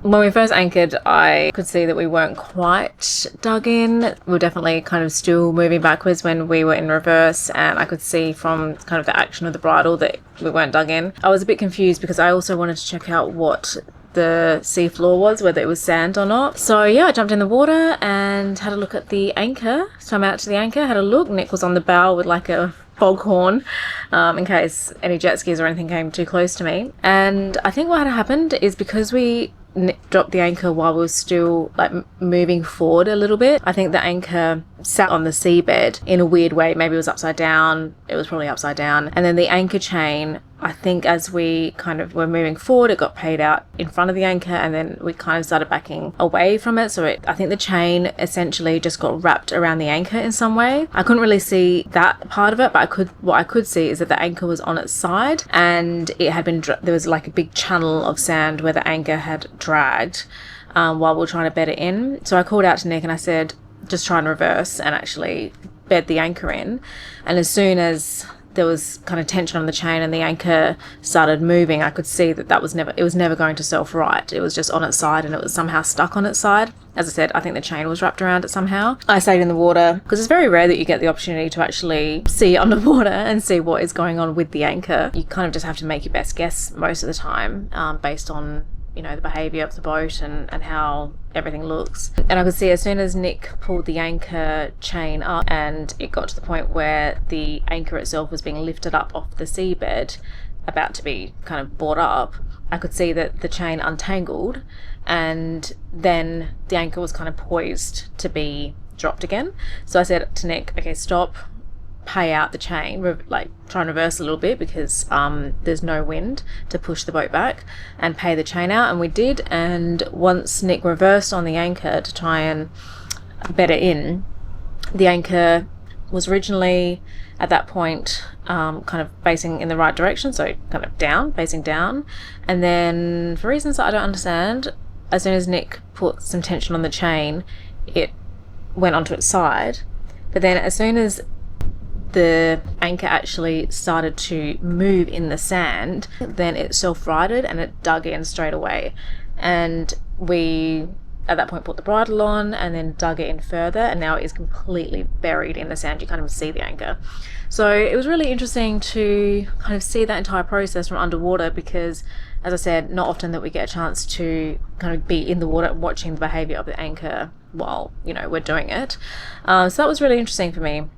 When we first anchored, I could see that we weren't quite dug in. We were definitely kind of still moving backwards when we were in reverse, and I could see from kind of the action of the bridle that we weren't dug in. I was a bit confused because I also wanted to check out what the sea floor was, whether it was sand or not. So yeah, I jumped in the water and had a look at the anchor. Swam out to the anchor, had a look. Nick was on the bow with like a foghorn in case any jet skis or anything came too close to me. And I think what had happened is because we dropped the anchor while we were still like moving forward a little bit, I think the anchor sat on the seabed in a weird way. Maybe it was upside down. It was probably upside down. And then the anchor chain, I think as we kind of were moving forward, it got paid out in front of the anchor, and then we kind of started backing away from it. So I think the chain essentially just got wrapped around the anchor in some way. I couldn't really see that part of it, but what I could see is that the anchor was on its side, and it had been there was like a big channel of sand where the anchor had dragged while we were trying to bed it in. So I called out to Nick and I said, just try and reverse and actually bed the anchor in. And as soon as there was kind of tension on the chain and the anchor started moving, I could see that it was never going to self-right. It was just on its side, and it was somehow stuck on its side. As I said, I think the chain was wrapped around it somehow. I stayed in the water because it's very rare that you get the opportunity to actually see underwater and see what is going on with the anchor. You kind of just have to make your best guess most of the time based on the behaviour of the boat and how everything looks. And I could see as soon as Nick pulled the anchor chain up and it got to the point where the anchor itself was being lifted up off the seabed, about to be kind of brought up, I could see that the chain untangled, and then the anchor was kind of poised to be dropped again. So I said to Nick, okay, stop, pay out the chain, try and reverse a little bit because there's no wind to push the boat back, and pay the chain out. And we did. And once Nick reversed on the anchor to try and bed it in, the anchor was originally at that point kind of facing in the right direction, so kind of facing down, and then for reasons that I don't understand, as soon as Nick put some tension on the chain, it went onto its side. But then as soon as the anchor actually started to move in the sand, then it self-righted and it dug in straight away. And we at that point put the bridle on and then dug it in further, and now it is completely buried in the sand. You can't even see the anchor. So it was really interesting to kind of see that entire process from underwater, because as I said, not often that we get a chance to kind of be in the water watching the behavior of the anchor while we're doing it. So that was really interesting for me.